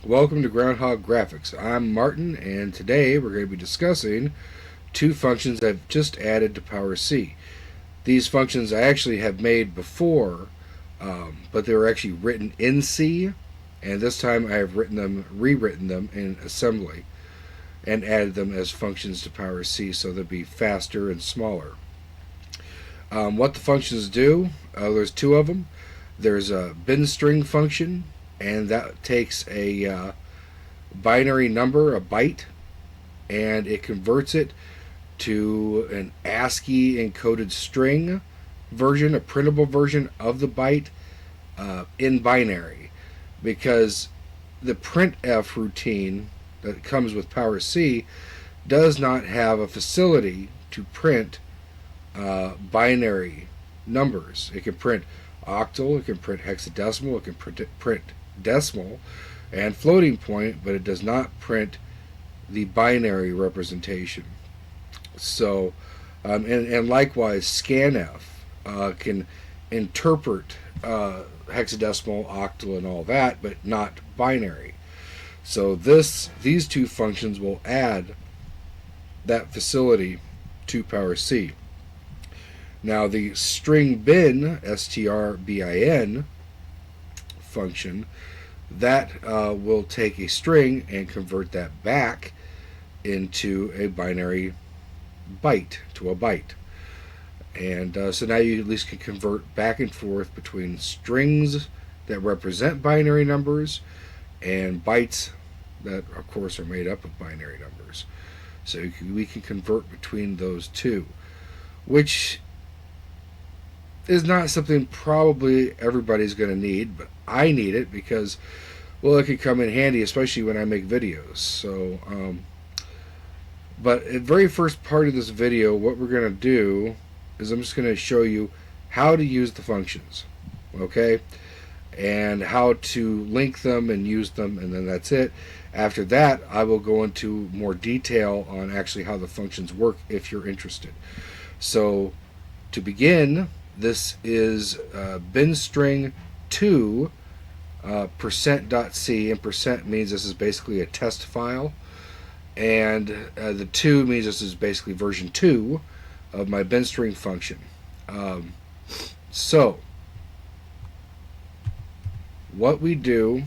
Welcome to Groundhog Graphics. I'm Martin, and today we're going to be discussing two functions I've just added to PowerC. These functions I actually have made before, but they were actually written in C, and this time I have rewritten them in assembly, and added them as functions to PowerC so they'll be faster and smaller. What the functions do, there's two of them. There's a binstr function, and that takes a binary number, a byte, and it converts it to an ASCII encoded string version, a printable version of the byte in binary. Because the printf routine that comes with PowerC does not have a facility to print binary numbers. It can print octal, it can print hexadecimal, it can print decimal and floating point, but it does not print the binary representation. So, and likewise, scanf can interpret hexadecimal, octal, and all that, but not binary. So these two functions will add that facility to PowerC. Now the strbin, strbin function, that will take a string and convert that back into a binary byte, to a byte. And so now you at least can convert back and forth between strings that represent binary numbers and bytes that, of course, are made up of binary numbers. So we can convert between those two, which is not something probably everybody's going to need, but I need it because, well, it could come in handy, especially when I make videos. So, but at the very first part of this video, what we're going to do is I'm just going to show you how to use the functions, okay? And how to link them and use them, and then that's it. After that, I will go into more detail on actually how the functions work if you're interested. So, to begin, this is binstr2 %.c, and percent means this is basically a test file, and the 2 means this is basically version 2 of my binstr function. So what we do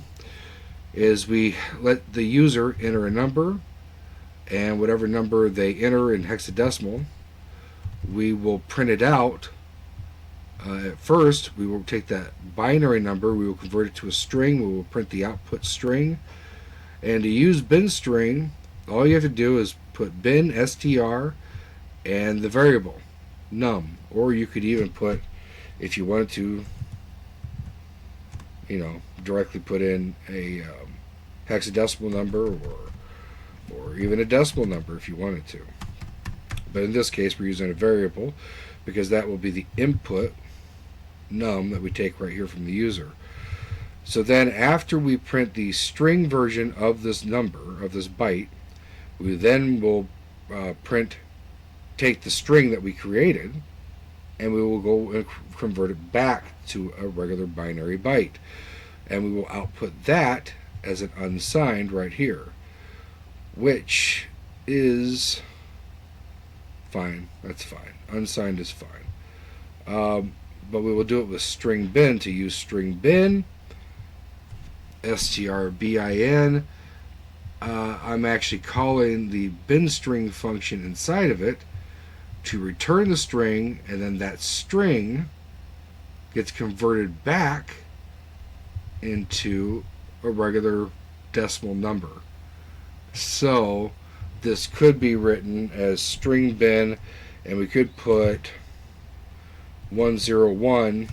is we let the user enter a number, and whatever number they enter in hexadecimal, we will print it out. At first, we will take that binary number, we will convert it to a string, we will print the output string. And to use binstr, all you have to do is put bin str and the variable num, or you could even put, if you wanted to, directly put in a hexadecimal number, or even a decimal number if you wanted to. But in this case, we're using a variable because that will be the input num that we take right here from the user. So then after we print the string version of this number, of this byte, we then will take the string that we created, and we will go and convert it back to a regular binary byte. And we will output that as an unsigned right here, which is fine. That's fine. Unsigned is fine. But we will do it with strbin. To use strbin, strbin, I'm actually calling the binstr function inside of it to return the string, and then that string gets converted back into a regular decimal number. So this could be written as strbin, and we could put 101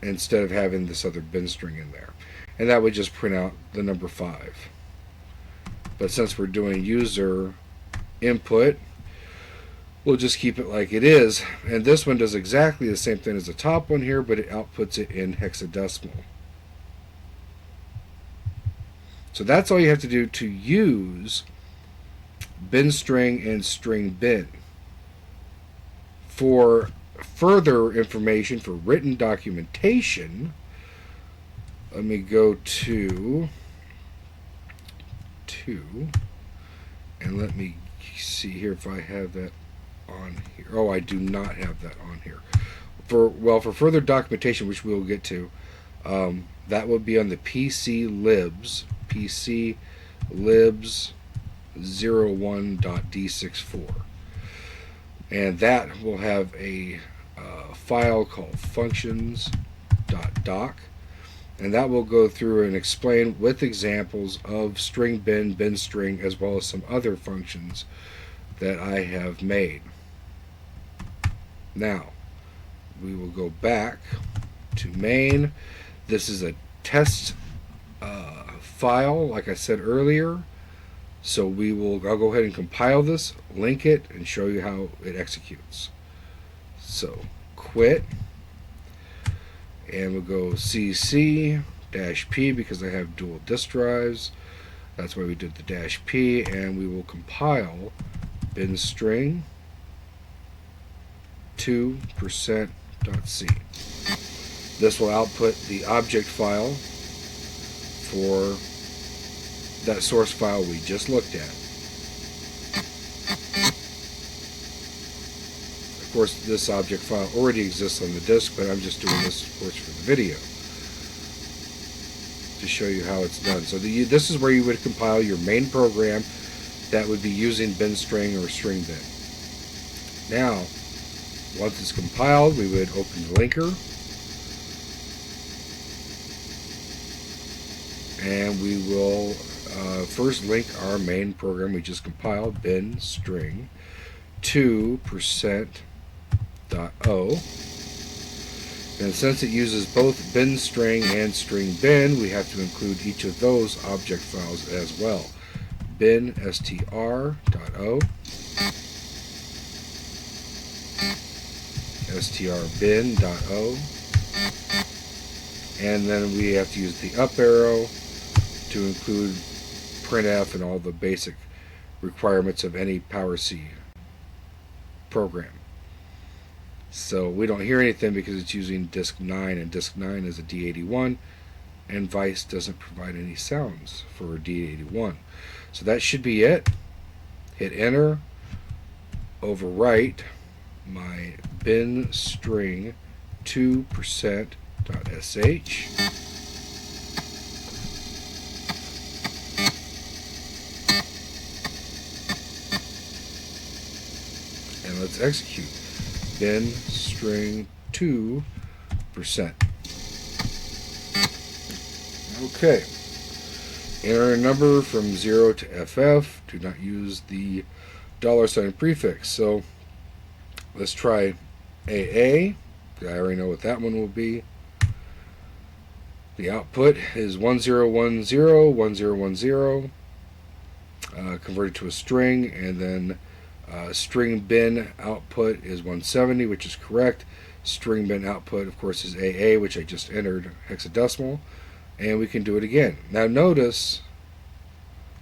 instead of having this other binstr in there, and that would just print out the number 5. But since we're doing user input, we'll just keep it like it is, and this one does exactly the same thing as the top one here, but it outputs it in hexadecimal. So that's all you have to do to use binstr and strbin. For further information, for written documentation, let me go to 2, and let me see here if I have that on here. Oh, I do not have that on here. For further documentation, which we'll get to, that will be on the PC libs 01.d64, and that will have a file called functions.doc, and that will go through and explain with examples of string bin, bin string, as well as some other functions that I have made. Now we will go back to main. This is a test file, like I said earlier. So I'll go ahead and compile this, link it, and show you how it executes. So quit, and we'll go cc -p because I have dual disk drives. That's why we did the -p, and we will compile bin string 2%.c. This will output the object file for that source file we just looked at. Of course, this object file already exists on the disk, but I'm just doing this, of course, for the video to show you how it's done. So this is where you would compile your main program that would be using bin string or string bin. Now, once it's compiled, we would open the linker, and we will first link our main program we just compiled, bin string 2%.o. And since it uses both bin string and string bin, we have to include each of those object files as well. Bin str.o, strbin.o, and then we have to use the up arrow to include printf and all the basic requirements of any PowerC program. So we don't hear anything because it's using disk 9, and disk 9 is a D81, and Bytes doesn't provide any sounds for a D81. So that should be it. Hit enter, overwrite my bin string 2%.sh, and let's execute bin string 2%. Okay, enter a number from 0 to FF. Do not use the $sign prefix. So let's try AA. I already know what that one will be. The output is 1010 1010, converted to a string, and then string bin output is 170, which is correct. String bin output, of course, is AA, which I just entered hexadecimal, and we can do it again. Now notice,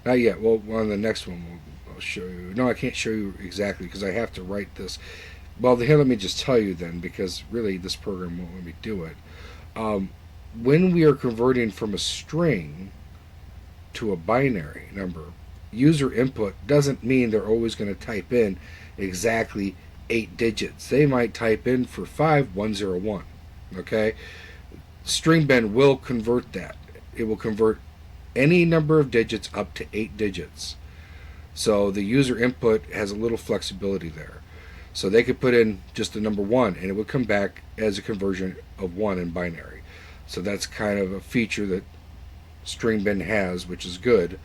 not yet, well, on the next one I'll show you. No, I can't show you exactly because I have to write this. Well, here, let me just tell you then, because really this program won't let me do it. When we are converting from a string to a binary number, user input doesn't mean they're always going to type in exactly 8 digits. They might type in for 5101. Okay? String bin will convert that. It will convert any number of digits up to 8 digits. So the user input has a little flexibility there. So they could put in just the number 1, and it would come back as a conversion of 1 in binary. So that's kind of a feature that string bin has, which is good.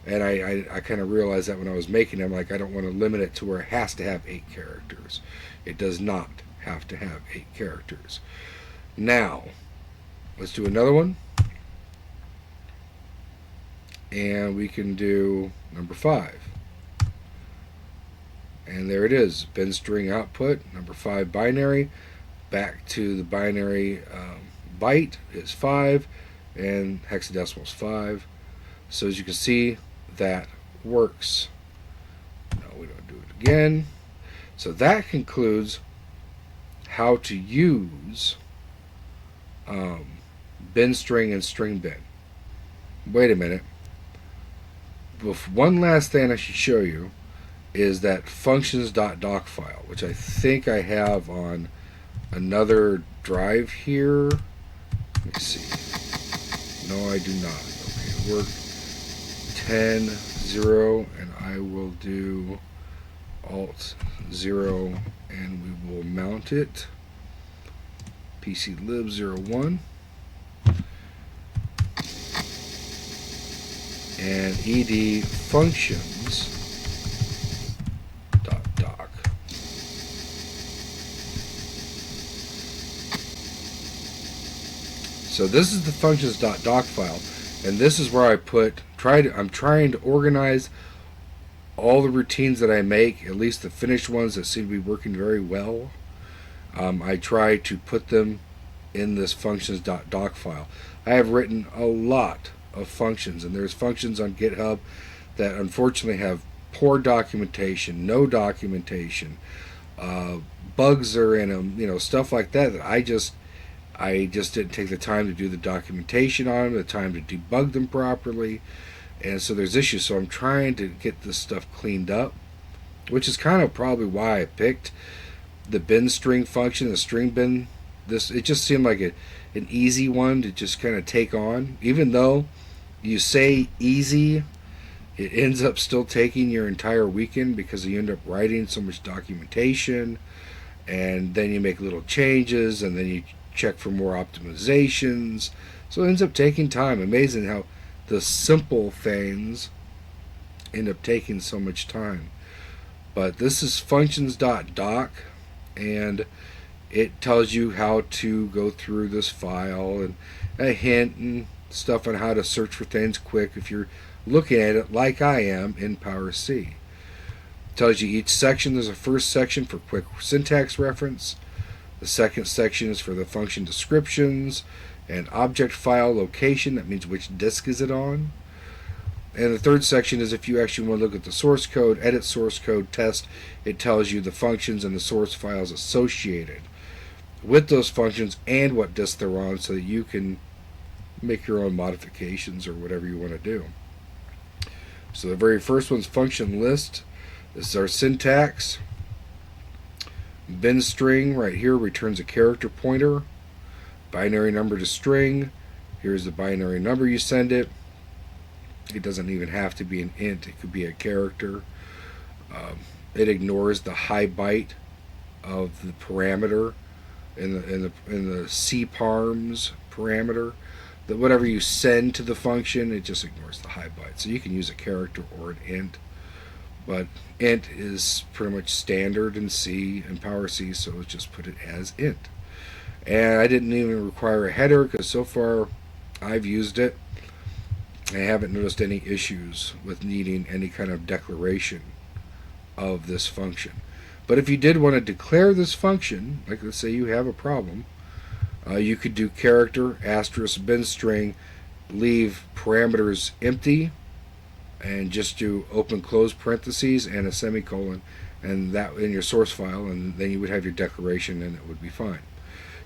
And I kind of realized that when I was making them, like, I don't want to limit it to where it has to have 8 characters. It does not have to have 8 characters. Now, let's do another one. And we can do number 5. And there it is, bin string output, number 5 binary, back to the binary byte is 5, and hexadecimal is 5. So as you can see, that works. No, we don't do it again. So that concludes how to use bin string and string bin. Wait a minute. One last thing I should show you is that functions.doc file, which I think I have on another drive here. Let me see. No, I do not. Okay, work 10.0, and I will do Alt 0, and we will mount it. PClib01. And ed functions .doc. So this is the functions.doc file, and this is where I'm trying to organize all the routines that I make, at least the finished ones that seem to be working very well. I try to put them in this functions.doc file. I have written a lot of functions, and there's functions on GitHub that unfortunately have poor documentation, no documentation, bugs are in them, stuff like that I just didn't take the time to do the documentation on them, the time to debug them properly, and so there's issues. So I'm trying to get this stuff cleaned up, which is kind of probably why I picked the bin string function, the string bin. It just seemed like an easy one to just kind of take on. Even though you say easy, it ends up still taking your entire weekend because you end up writing so much documentation, and then you make little changes, and then you check for more optimizations. So it ends up taking time. Amazing how the simple things end up taking so much time. But this is functions.doc, and it tells you how to go through this file, and a hint and stuff on how to search for things quick if you're looking at it like I am in PowerC. It tells you each section. There's a first section for quick syntax reference. The second section is for the function descriptions and object file location. That means which disk is it on. And the third section is if you actually want to look at the source code, edit source code, test, it tells you the functions and the source files associated with those functions and what disk they're on, so that you can make your own modifications or whatever you want to do. So the very first one's function list. This is our syntax. Bin string right here returns a character pointer. Binary number to string. Here's the binary number you send it. It doesn't even have to be an int. It could be a character. It ignores the high byte of the parameter in the cparms parameter. That whatever you send to the function, it just ignores the high byte. So you can use a character or an int, but int is pretty much standard in C and PowerC, so let's just put it as int. And I didn't even require a header because so far I've used it. I haven't noticed any issues with needing any kind of declaration of this function. But if you did want to declare this function, like let's say you have a problem, you could do character asterisk bin string, leave parameters empty, and just do open close parentheses and a semicolon, and that in your source file, and then you would have your declaration, and it would be fine.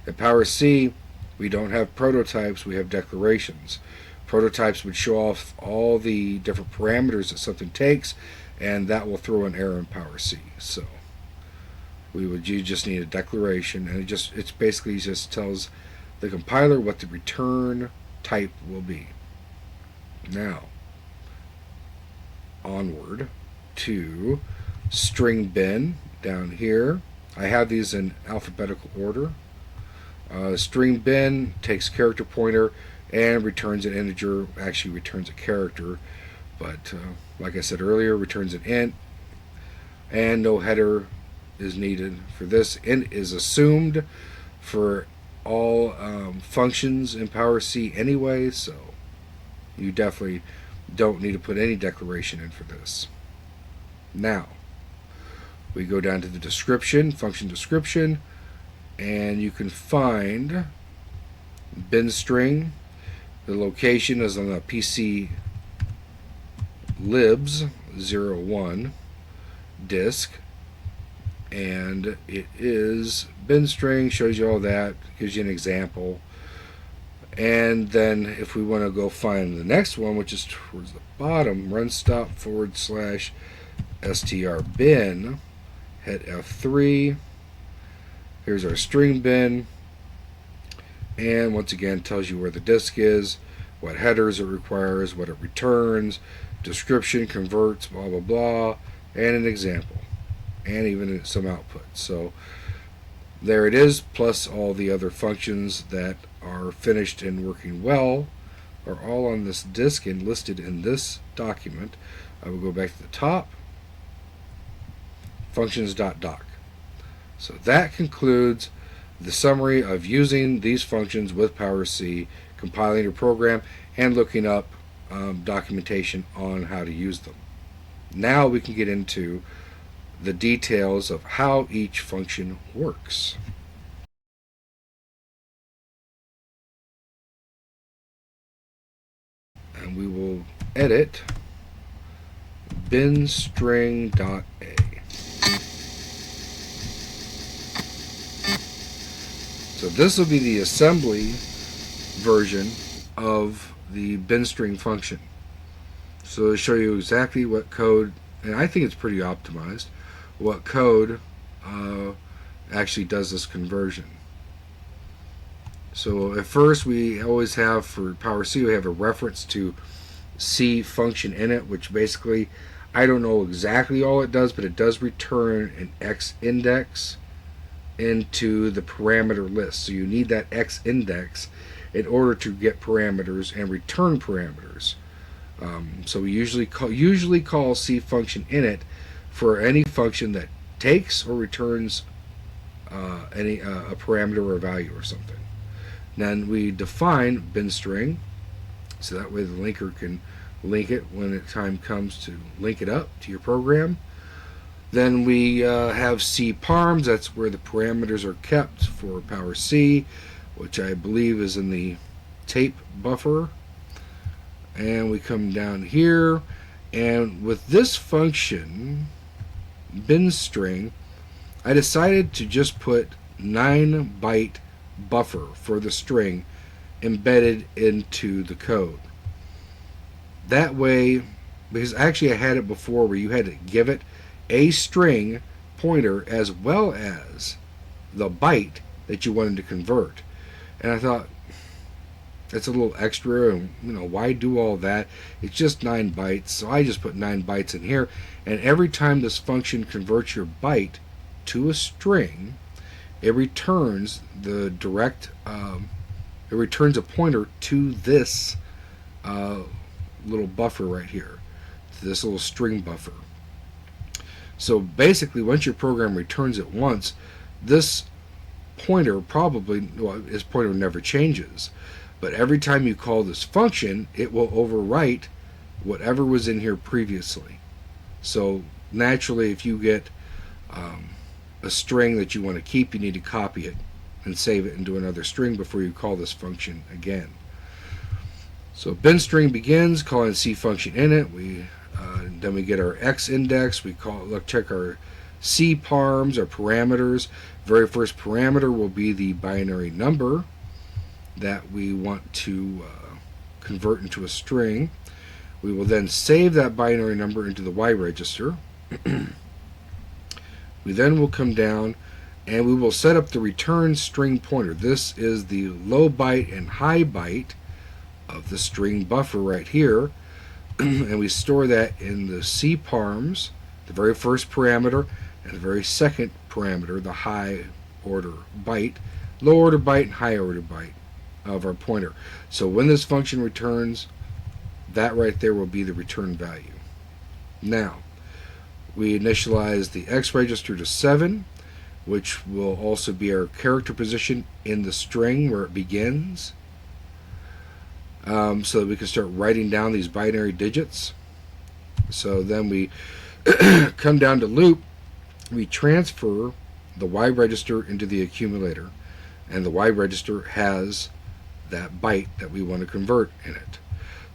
At PowerC, we don't have prototypes, we have declarations. Prototypes would show off all the different parameters that something takes, and that will throw an error in PowerC. So you just need a declaration, and it basically just tells the compiler what the return type will be. Now, onward to string bin down here. I have these in alphabetical order. String bin takes character pointer and returns an integer. Actually returns a character, but like I said earlier, returns an int, and no header is needed for this. Int is assumed for all functions in PowerC anyway, so you definitely don't need to put any declaration in for this. Now we go down to the description, function description, and you can find bin string. The location is on the PC libs 01 disk, and it is bin string. Shows you all that, gives you an example, And then if we want to go find the next one, which is towards the bottom, run stop / strbin, hit F3. Here's our string bin, and once again tells you where the disk is, what headers it requires, what it returns, description, converts, blah blah blah, and an example, and even some output. So there it is, plus all the other functions that are finished and working well are all on this disk and listed in this document. I will go back to the top, functions.doc. So that concludes the summary of using these functions with PowerC, compiling your program, and looking up documentation on how to use them. Now we can get into the details of how each function works. And we will edit binstr.a. So this will be the assembly version of the binstr function. So it'll show you exactly what code, and I think it's pretty optimized, what code actually does this conversion. So at first we always have, for PowerC, we have a reference to C function in it, which basically, I don't know exactly all it does, but it does return an X index into the parameter list. So you need that X index in order to get parameters and return parameters. So we usually call C function init for any function that takes or returns a parameter or a value or something. Then we define binstr, so that way the linker can link it when the time comes to link it up to your program. Then we have C parms, that's where the parameters are kept for PowerC, which I believe is in the tape buffer. And we come down here, and with this function, binstr, I decided to just put 9-byte buffer for the string embedded into the code. That way, because actually I had it before where you had to give it a string pointer as well as the byte that you wanted to convert. And I thought, that's a little extra, and why do all that? It's just 9 bytes, so I just put 9 bytes in here, and every time this function converts your byte to a string, it returns the direct, it returns a pointer to this little buffer right here, to this little string buffer. So basically, once your program returns it once, this pointer this pointer never changes. But every time you call this function, it will overwrite whatever was in here previously. So naturally, if you get a string that you want to keep, you need to copy it and save it into another string before you call this function again. So binstr begins calling C function init. Then we get our X index. We check our C parms, our parameters. Very first parameter will be the binary number that we want to convert into a string. We will then save that binary number into the Y register. We then will come down and we will set up the return string pointer. This is the low byte and high byte of the string buffer right here. And we store that in the C parms, the very first parameter, and the very second parameter, the high order byte, low order byte, and high order byte of our pointer. So when this function returns, that right there will be the return value. Now, we initialize the X register to 7, which will also be our character position in the string where it begins, so that we can start writing down these binary digits. So then we come down to loop. We transfer the Y register into the accumulator, and the Y register has that byte that we want to convert in it.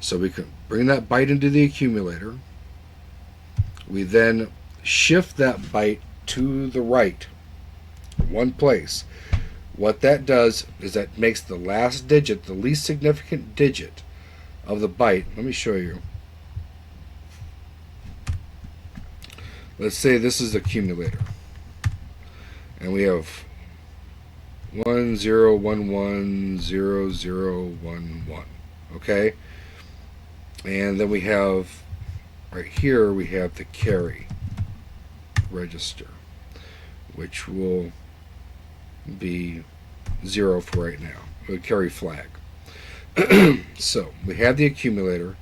So we can bring that byte into the accumulator. We then shift that byte to the right one place, What that does is that makes the last digit, the least significant digit of the byte. Let me show you. Let's say this is the accumulator, and we have 10110011. Okay, and then we have right here we have the carry register, which will be 0 for right now. The carry flag. So we have the accumulator.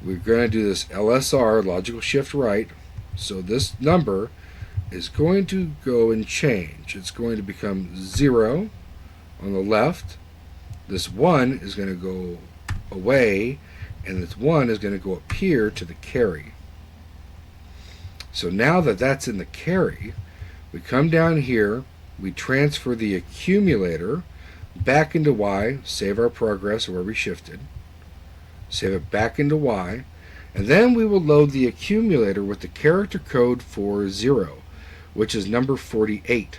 We're going to do this LSR, logical shift right. So this number is going to go and change. It's going to become 0 on the left. This 1 is going to go away, and this 1 is going to go up here to the carry. So now that that's in the carry, we come down here, we transfer the accumulator back into Y, save our progress where we shifted, save it back into Y, and then we will load the accumulator with the character code for 0, which is number 48.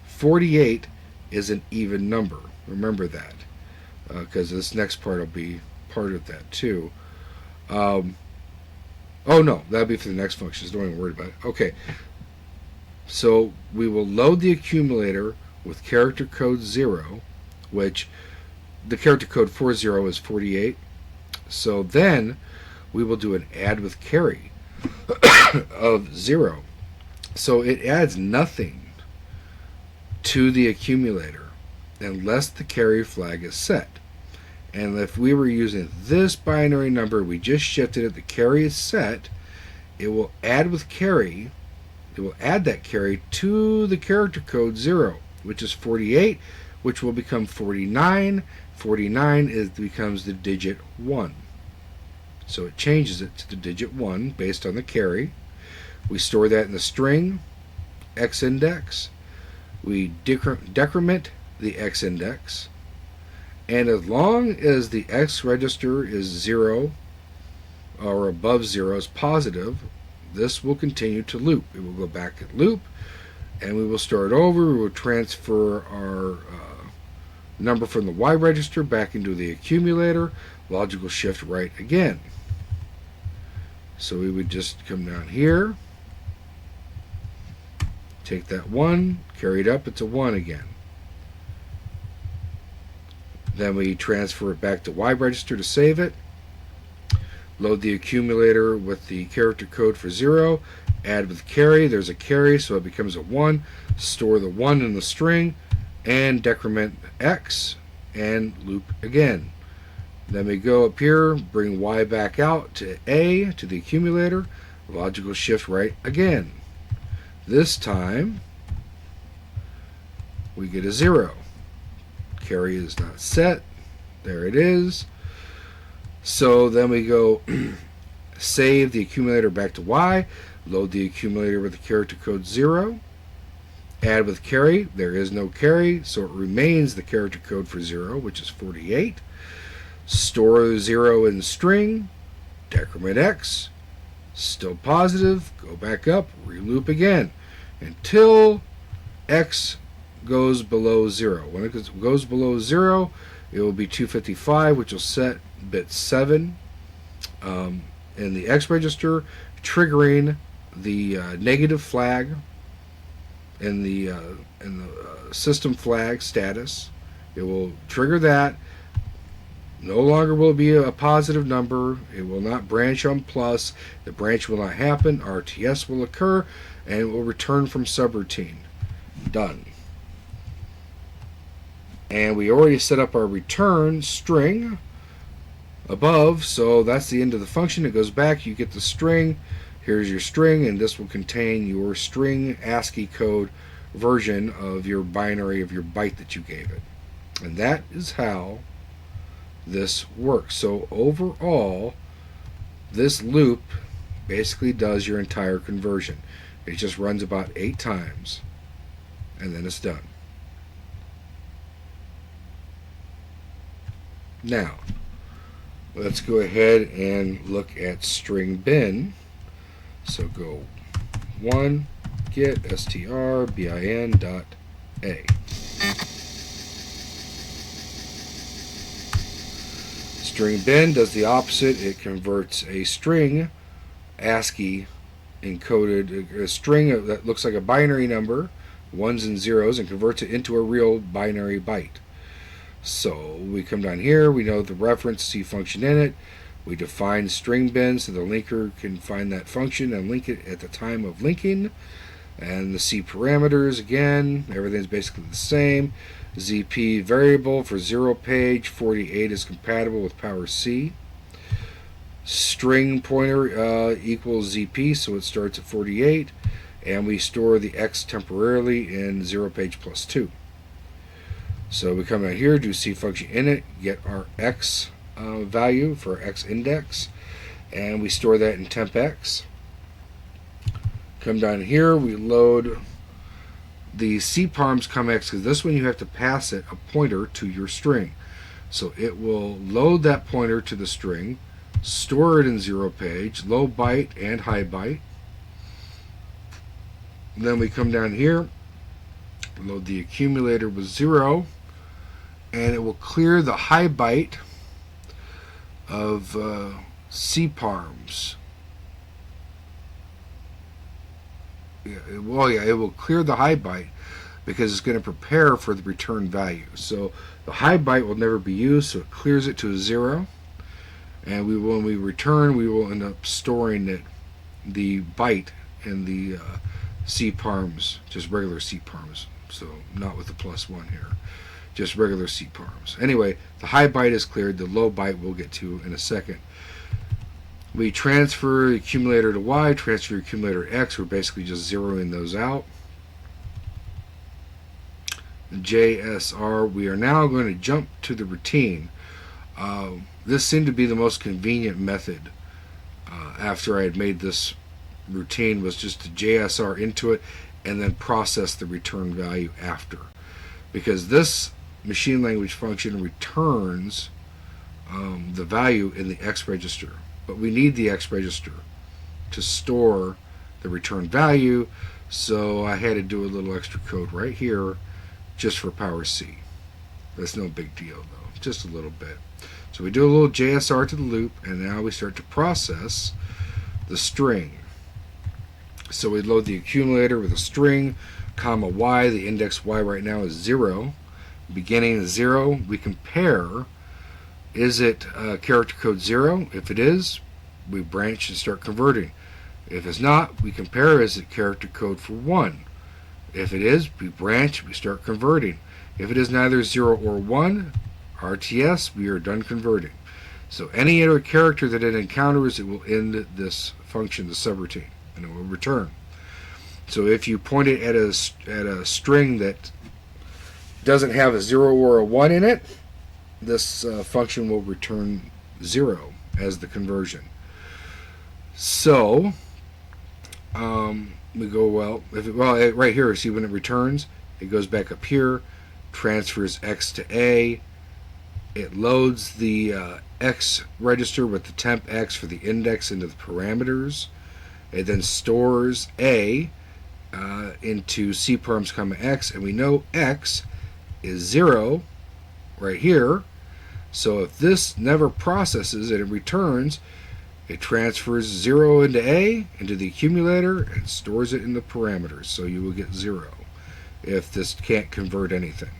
48 is an even number. Remember that, because this next part will be part of that too. Oh no, that'll be for the next function, so don't even worry about it. Okay, so we will load the accumulator with character code 0, which the character code for 0 is 48. So then we will do an add with carry of 0. So it adds nothing to the accumulator unless the carry flag is set. And if we were using this binary number, we just shifted it, the carry is set, it will add with carry, it will add that carry to the character code 0, which is 48, which will become 49. 49 becomes the digit 1. So it changes it to the digit 1 based on the carry. We store that in the string x index. We decrement the x index. And as long as the x register is 0 or above 0 is positive, this will continue to loop. It will go back and loop, and we will start over. We will transfer our number from the Y register back into the accumulator, logical shift right again. So we would just come down here, take that 1, carry it up, it's a 1 again. Then we transfer it back to Y register to save it, load the accumulator with the character code for 0, add with carry, there's a carry, so it becomes a 1, store the 1 in the string, and decrement X, and loop again. Then we go up here, bring Y back out to A, to the accumulator, logical shift right again. This time, we get a 0. Carry is not set. There it is. So then we go save the accumulator back to Y, load the accumulator with the character code 0, add with carry, there is no carry, so it remains the character code for 0, which is 48. Store 0 in string, decrement X, still positive, go back up, reloop again, until X goes below 0. When it goes below 0, it will be 255, which will set bit 7 in the X register, triggering the negative flag in the system flag status. It will trigger that. No longer will it be a positive number. It will not branch on plus. The branch will not happen. RTS will occur, and it will return from subroutine. Done. And we already set up our return string above, so that's the end of the function. It goes back, you get the string. Here's your string, and this will contain your string ASCII code version of your binary, of your byte that you gave it. And that is how this works. So overall, this loop basically does your entire conversion. It just runs about 8 times, and then it's done. Now, let's go ahead and look at string bin. So go 1 get strbin.a. Strbin does the opposite. It converts a string ASCII encoded, a string that looks like a binary number, ones and zeros, and converts it into a real binary byte. So we come down here, we know the reference C function in it, we define strbin so the linker can find that function and link it at the time of linking, and the C parameters, again, everything's basically the same. ZP variable for 0 page, 48 is compatible with power C. String pointer equals ZP, so it starts at 48, and we store the X temporarily in 0 page plus 2. So we come down here, do C function init, get our X value for X index, and we store that in tempx. Come down here, we load the cparms comx, because this one you have to pass it a pointer to your string. So it will load that pointer to the string, store it in 0 page, low byte and high byte. And then we come down here, load the accumulator with 0, and it will clear the high byte of cparms. It will clear the high byte because it's going to prepare for the return value. So the high byte will never be used, so it clears it to a 0. And when we return, we will end up storing the byte in the cparms, just regular cparms. So not with the +1 here, just regular cparms. Anyway, the high byte is cleared. The low byte we'll get to in a second. We transfer the accumulator to Y, transfer the accumulator to X. We're basically just zeroing those out. JSR, we are now going to jump to the routine. This seemed to be the most convenient method after I had made this routine, was just to JSR into it and then process the return value after. Because this machine language function returns the value in the X register. But we need the X register to store the return value, so I had to do a little extra code right here just for power C. That's no big deal though, just a little bit. So we do a little JSR to the loop, and now we start to process the string. So we load the accumulator with a string, comma Y. The index Y right now is 0. Beginning is 0. We compare, is it character code 0? If it is, we branch and start converting. If it's not, we compare, is it character code for 1? If it is, we branch, we start converting. If it is neither 0 or 1, RTS, we are done converting. So any other character that it encounters, it will end this function, the subroutine, and it will return. So if you point it at a string that doesn't have a 0 or a 1 in it, this function will return 0 as the conversion. So we go, right here, see when it returns, it goes back up here, transfers X to A, it loads the X register with the temp X for the index into the parameters, it then stores A into cparms comma X, and we know X is 0 right here. So if this never processes and it returns, it transfers 0 into A, into the accumulator, and stores it in the parameters. So you will get 0 if this can't convert anything.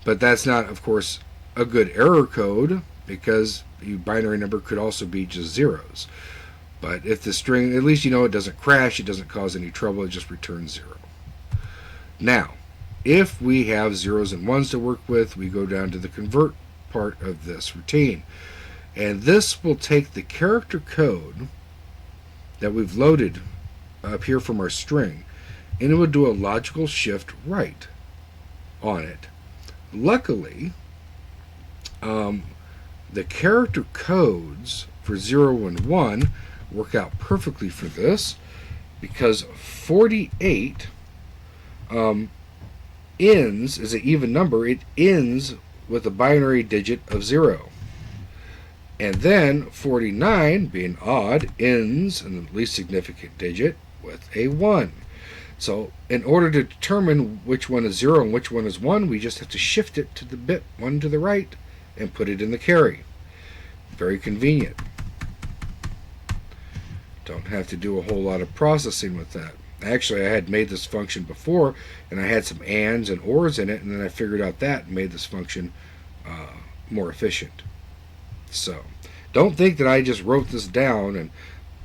But that's not, of course, a good error code, because your binary number could also be just zeros. But if the string, at least you know it doesn't crash, it doesn't cause any trouble, it just returns 0. Now, if we have zeros and ones to work with, we go down to the convert part of this routine. And this will take the character code that we've loaded up here from our string, and it will do a logical shift right on it. Luckily, the character codes for 0 and 1 work out perfectly for this, because 48 ends is an even number. It ends with a binary digit of 0. And then 49, being odd, ends in the least significant digit with a 1. So in order to determine which one is 0 and which one is 1, we just have to shift it to the bit 1 to the right, and put it in the carry. Very convenient. Don't have to do a whole lot of processing with that. Actually, I had made this function before, and I had some ands and ors in it, and then I figured out that and made this function more efficient. So, don't think that I just wrote this down and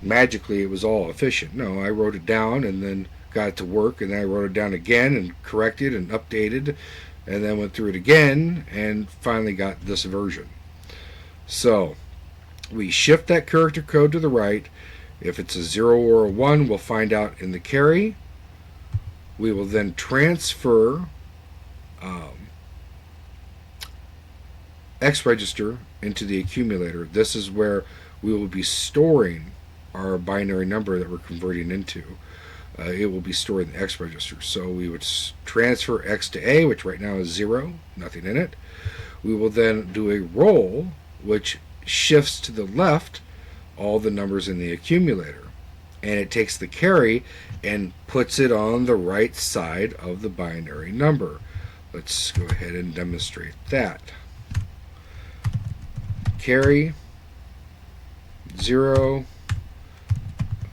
magically it was all efficient. No, I wrote it down and then got it to work, and then I wrote it down again and corrected and updated, and then went through it again and finally got this version. So, we shift that character code to the right. If it's a 0 or a 1, we'll find out in the carry. We will then transfer X register into the accumulator. This is where we will be storing our binary number that we're converting into. It will be stored in the X register. So we would transfer X to A, which right now is 0, nothing in it. We will then do a roll, which shifts to the left all the numbers in the accumulator, and it takes the carry and puts it on the right side of the binary number. Let's go ahead and demonstrate that. Carry 0,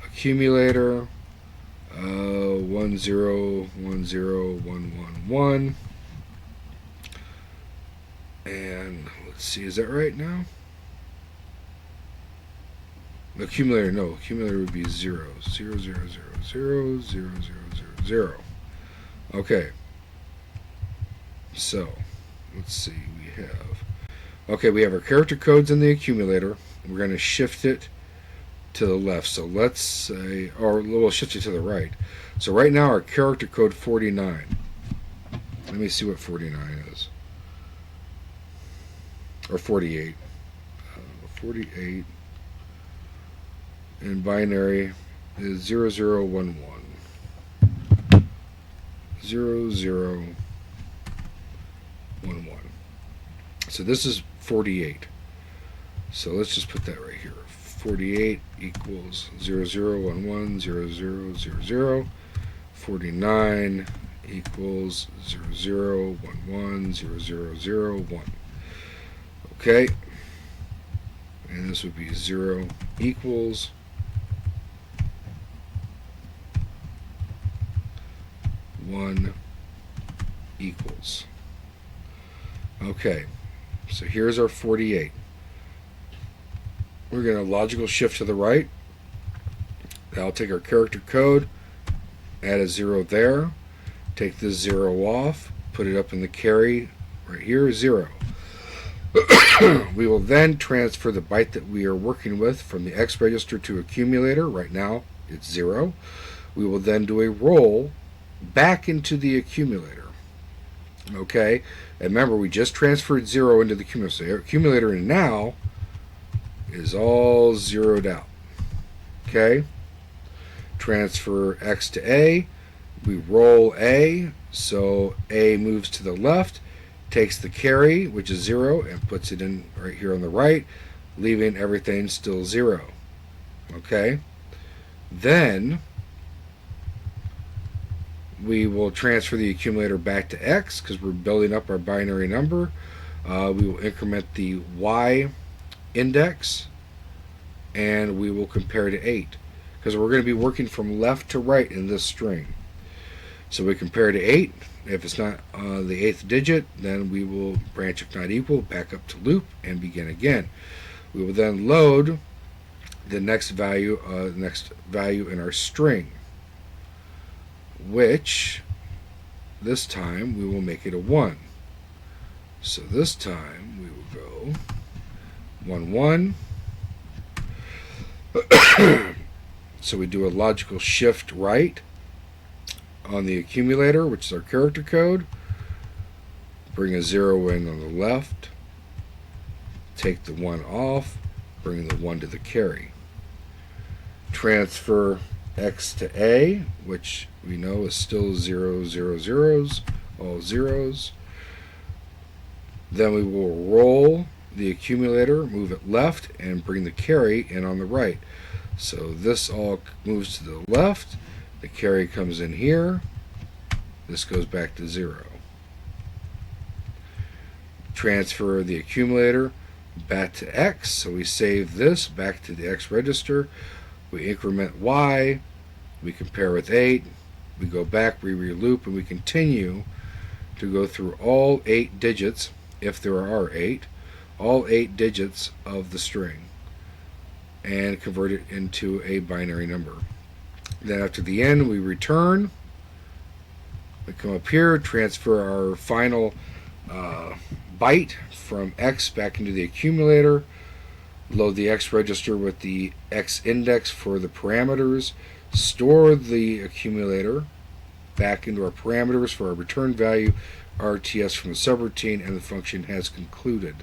accumulator 1010111, and let's see, is that right now? Accumulator, no, accumulator would be 0, 0, 0, 0, 0, 0, 0, 0, 0. Okay, so let's see, we have our character codes in the accumulator. We're going to shift it to the left. So let's say, or we'll shift it to the right. So right now our character code 49. Let me see what 49 is. Or 48. 48 in binary is 0011. 0011. So this is 48. So let's just put that right here. 48 equals 0011 0000. 49 equals 0011 0001. Okay. And this would be 0 equals 1 equals. Okay. So here's our 48. We're going to logical shift to the right. That'll take our character code, add a 0 there, take this 0 off, put it up in the carry right here, 0. We will then transfer the byte that we are working with from the X register to accumulator. Right now it's 0. We will then do a roll back into the accumulator. Okay, and remember we just transferred 0 into the accumulator, so the accumulator now is all zeroed out. Okay, transfer X to A, we roll A, so A moves to the left, takes the carry, which is 0, and puts it in right here on the right, leaving everything still 0. Okay, then we will transfer the accumulator back to X because we're building up our binary number. We will increment the Y index and we will compare to 8 because we're going to be working from left to right in this string. So we compare to 8. If it's not the 8th digit, then we will branch if not equal, back up to loop, and begin again. We will then load the next value in our string, which this time we will make it a 1. So this time we will go 1 1. So we do a logical shift right on the accumulator, which is our character code, bring a 0 in on the left, take the 1 off, bring the 1 to the carry, transfer X to A, which we know is still 0 0 zeros, all zeros. Then we will roll the accumulator, move it left, and bring the carry in on the right. So this all moves to the left, the carry comes in here, this goes back to 0. transfer the accumulator back to X. So we save this back to the X register. We increment Y. We compare with 8. We go back, we re-loop, and we continue to go through all 8 digits, if there are 8, all 8 digits of the string, and convert it into a binary number. Then after the end, we return. We come up here, transfer our final byte from X back into the accumulator, load the X register with the X index for the parameters, store the accumulator back into our parameters for our return value, RTS from the subroutine, and the function has concluded.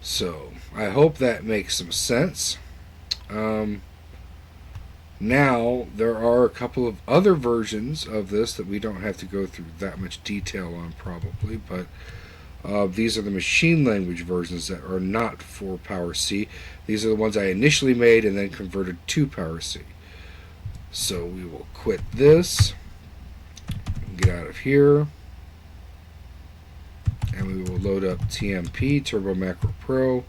So I hope that makes some sense. Now, there are a couple of other versions of this that we don't have to go through that much detail on probably, but these are the machine language versions that are not for PowerC. These are the ones I initially made and then converted to PowerC. So we will quit this, get out of here, and we will load up TMP, Turbo Macro Pro,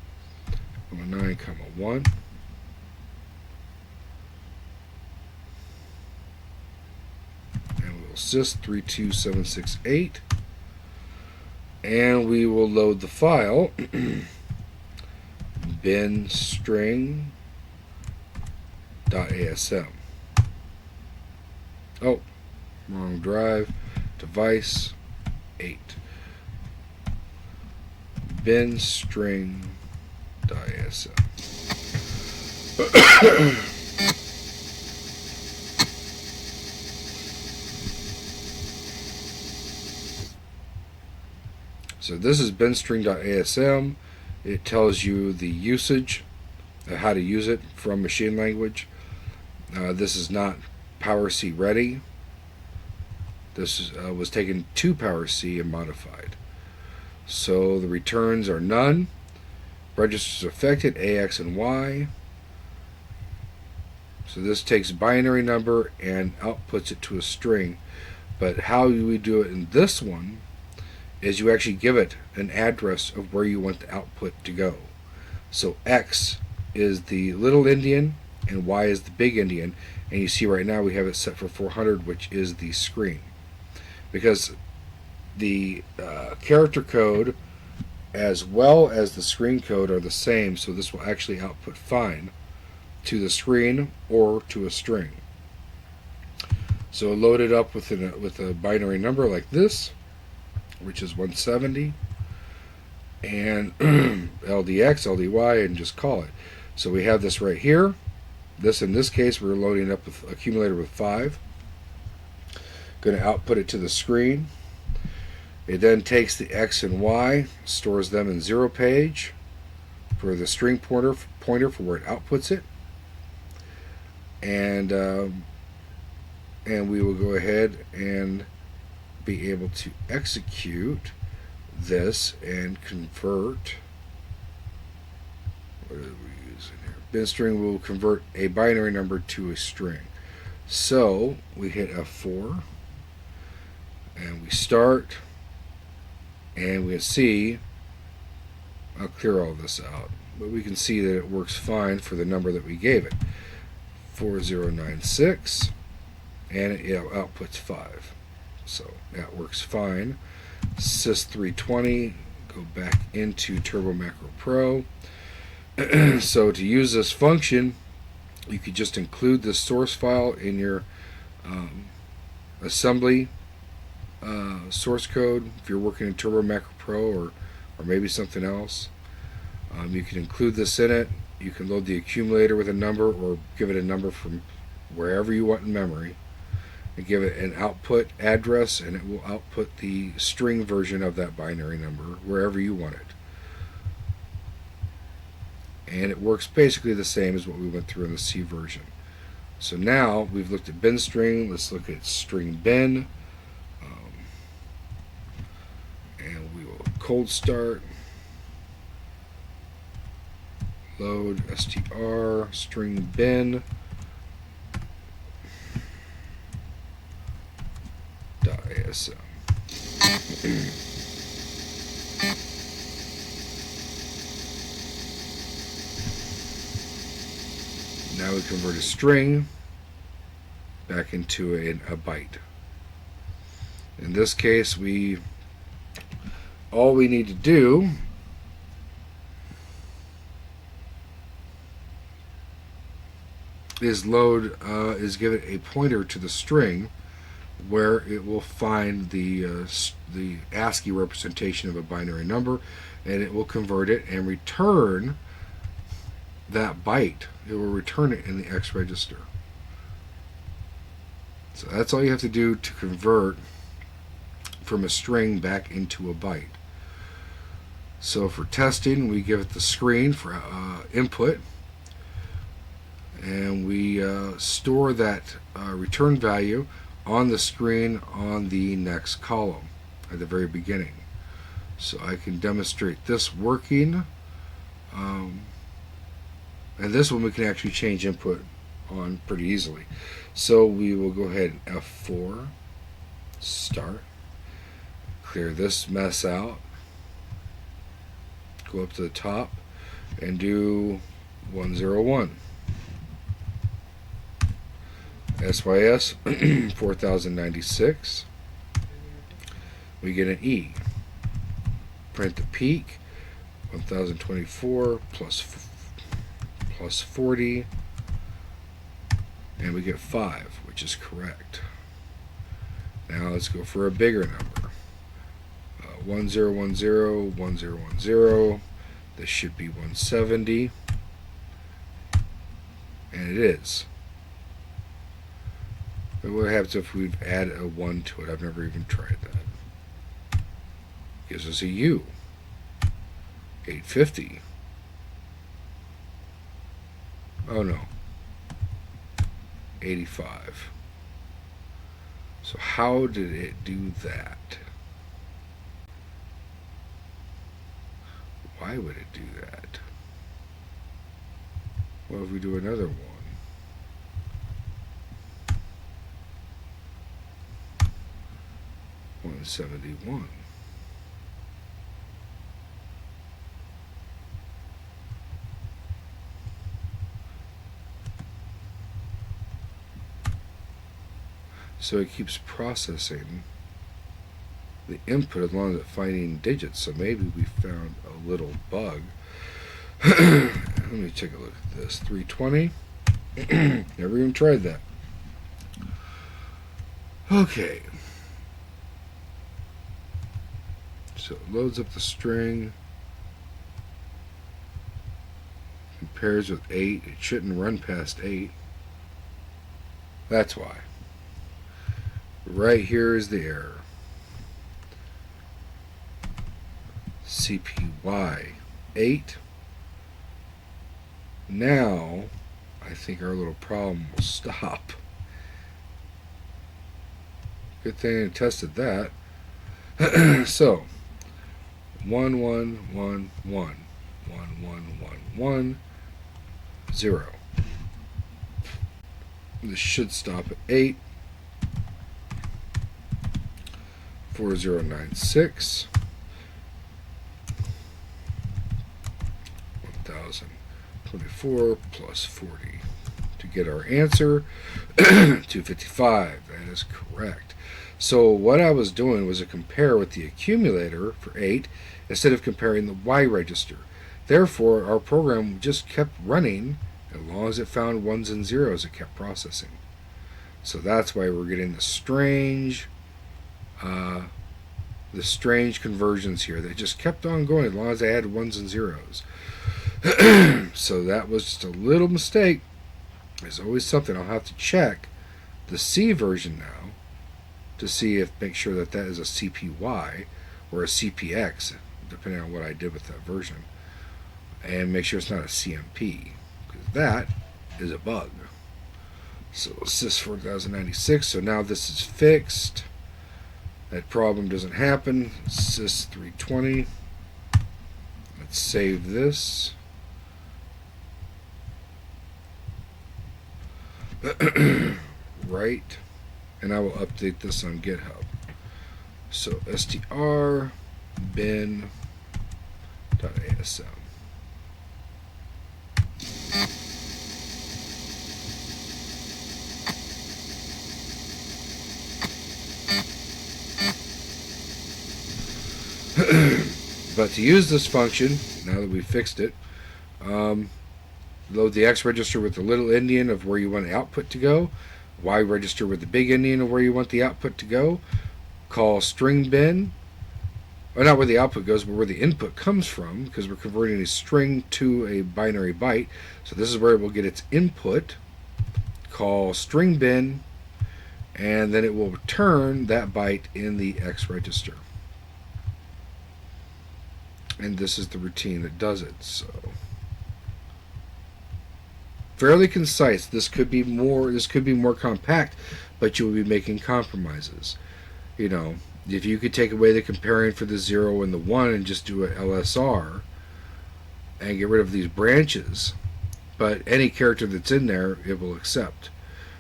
9, 1. Sys 32768, and we will load the file binstr.asm. Oh, wrong drive. Device 8. binstr.asm. So this is binstr.asm. It tells you the usage, how to use it from machine language. This is not PowerC ready. This was taken to PowerC and modified. So the returns are none. Registers affected, AX and Y. So this takes a binary number and outputs it to a string. But how we do it in this one is you actually give it an address of where you want the output to go. So X is the little endian and Y is the big endian, and you see right now we have it set for 400, which is the screen, because the character code as well as the screen code are the same, so this will actually output fine to the screen or to a string. So load it up with a binary number like this, which is 170, and LDX, LDY, and just call it. So we have this right here. This, in this case, we're loading up with accumulator with 5. Going to output it to the screen. It then takes the X and Y, stores them in 0 page for the string pointer for where it outputs it, and we will go ahead and be able to execute this and convert. What are we using here? Binstring will convert a binary number to a string. So we hit F4 and we start, and we can see, I'll clear all this out, but we can see that it works fine for the number that we gave it, 4096, and it outputs 5. So that works fine. Sys 320, go back into Turbo Macro Pro. So to use this function, you could just include the source file in your assembly source code. If you're working in Turbo Macro Pro or maybe something else, you can include this in it. You can load the accumulator with a number or give it a number from wherever you want in memory, and give it an output address, and it will output the string version of that binary number wherever you want it. And it works basically the same as what we went through in the C version. So now we've looked at bin string. Let's look at string bin, and we will cold start, load str string bin .asm. Now we convert a string back into a byte. In this case, all we need to do is give it a pointer to the string where it will find the ASCII representation of a binary number, and it will convert it and return that byte. It will return it in the X register. So that's all you have to do to convert from a string back into a byte. So for testing, we give it the screen for input, and we store that return value on the screen on the next column at the very beginning. So I can demonstrate this working, and this one we can actually change input on pretty easily. So we will go ahead and F4, start, clear this mess out, go up to the top and do 101. SYS 4096. We get an E. Print the peak 1024 plus 40, and we get 5, which is correct. Now let's go for a bigger number. 1010 1010. This should be 170, and it is. But what happens if we add a 1 to it? I've never even tried that. Gives us a U. 850. Oh no. 85. So how did it do that? Why would it do that? What if we do another one? $171. So it keeps processing the input as long as it's finding digits. So maybe we found a little bug. Let me take a look at this. 320. Never even tried that. Okay. So it loads up the string, compares with 8. It shouldn't run past 8. That's why. Right here is the error. CPY 8. Now I think our little problem will stop. Good thing I tested that. So 1 1 1 1 1 1 1 1 0. This should stop at 8. 4096 1024 plus 40 to get our answer. 255. That is correct. So what I was doing was a compare with the accumulator for 8 instead of comparing the Y register. Therefore, our program just kept running as long as it found ones and zeros. It kept processing. So that's why we're getting the strange conversions here. They just kept on going as long as I had ones and zeros. So that was just a little mistake. There's always something. I'll have to check the C version now to see make sure that is a CPY or a CPX, depending on what I did with that version, and make sure it's not a CMP, because that is a bug. So sys 4096. So now this is fixed. That problem doesn't happen. Sys 320. Let's save this. Right, and I will update this on GitHub. So strbin.asm. But to use this function, now that we've fixed it, load the X register with the little endian of where you want the output to go, Y register with the big endian of where you want the output to go, call strbin, or not where the output goes, but where the input comes from, because we're converting a string to a binary byte. So this is where it will get its input, call strbin, and then it will return that byte in the X register. And this is the routine that does it. So fairly concise. This could be more compact, but you will be making compromises. You know, if you could take away the comparing for the 0 and the 1 and just do a LSR and get rid of these branches, but any character that's in there, it will accept.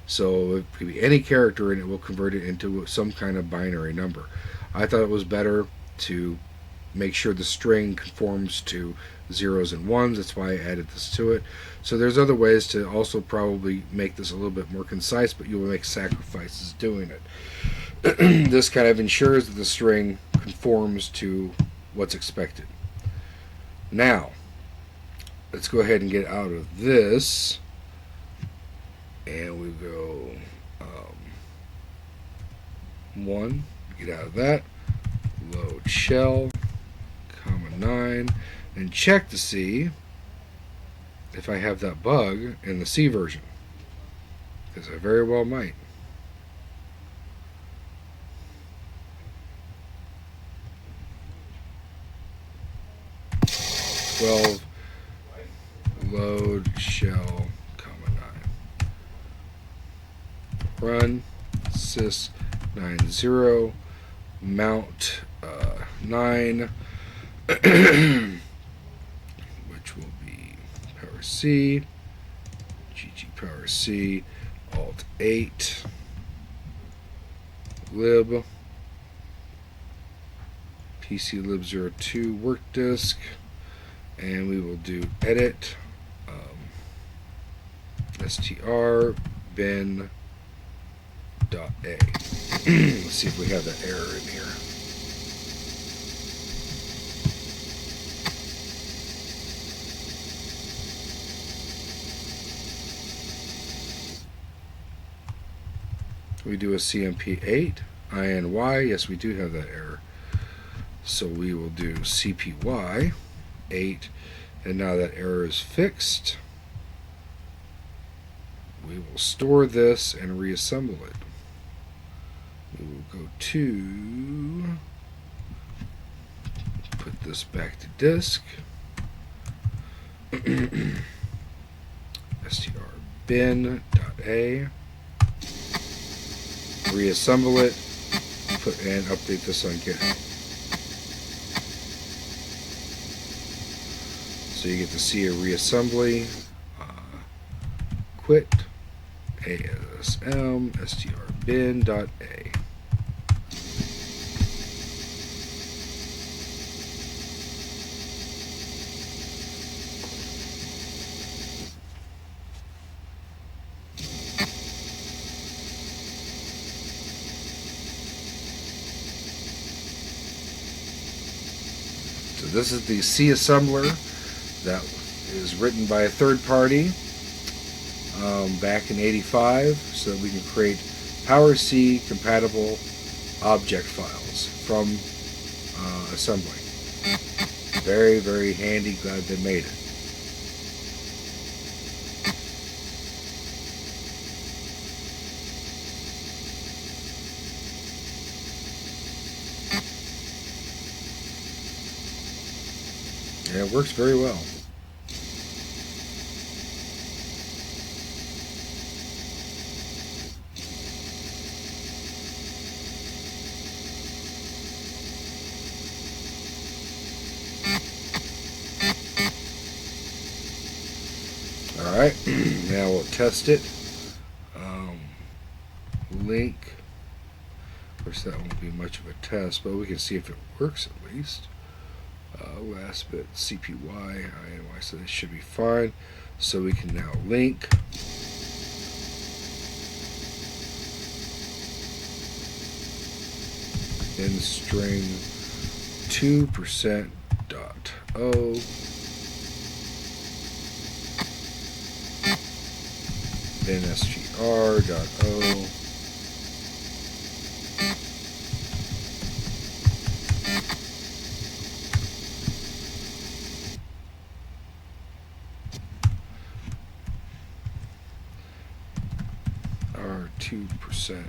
So it could be any character and it will convert it into some kind of binary number. I thought it was better to make sure the string conforms to 0s and 1s. That's why I added this to it. So there's other ways to also probably make this a little bit more concise, but you will make sacrifices doing it. This kind of ensures that the string conforms to what's expected. Now, let's go ahead and get out of this. And we go 1, get out of that, load shell, comma 9, and check to see if I have that bug in the C version, because I very well might. Load shell, comma 9, run sys 90 mount 9, which will be power C, GG power C, alt 8, lib, PC lib 02 work disk, and we will do edit strbin.a. Let's see if we have that error in here. We do a CMP8 INY. Yes, we do have that error. So we will do CPY 8, and now that error is fixed. We will store this and reassemble it. We will go to put this back to disk. strbin.a, reassemble it, and update this on GitHub. So you get to see a reassembly, quit, ASM, strbin.a. So this is the C assembler that is written by a third party back in '85, so that we can create PowerC compatible object files from assembly. Very, very handy. Glad they made it. And it works very well. Alright, now we'll test it. Link. Of course, that won't be much of a test, but we can see if it works at least. Last bit CPY, INY, so this should be fine. So we can now link. In string 2% binstr.o. r2%.sh.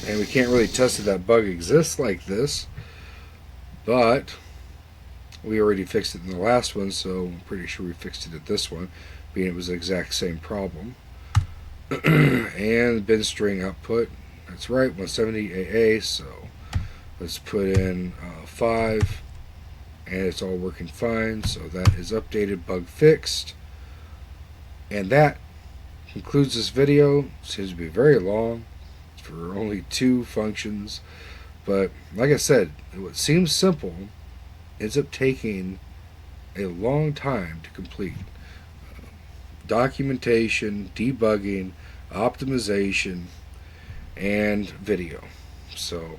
And we can't really test if that bug exists like this, but we already fixed it in the last one, so I'm pretty sure we fixed it at this one, being it was the exact same problem. And bin string output, that's right, 170 AA, so let's put in 5, and it's all working fine, so that is updated, bug fixed. And that concludes this video. It seems to be very long for only 2 functions, but like I said, what seems simple ends up taking a long time to complete. Documentation, debugging, optimization, and video. So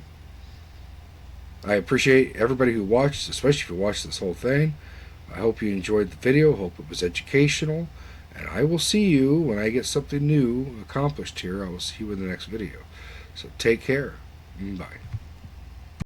I appreciate everybody who watched, especially if you watched this whole thing. I hope you enjoyed the video, hope it was educational, and I will see you when I get something new accomplished here. I will see you in the next video. So take care. Bye.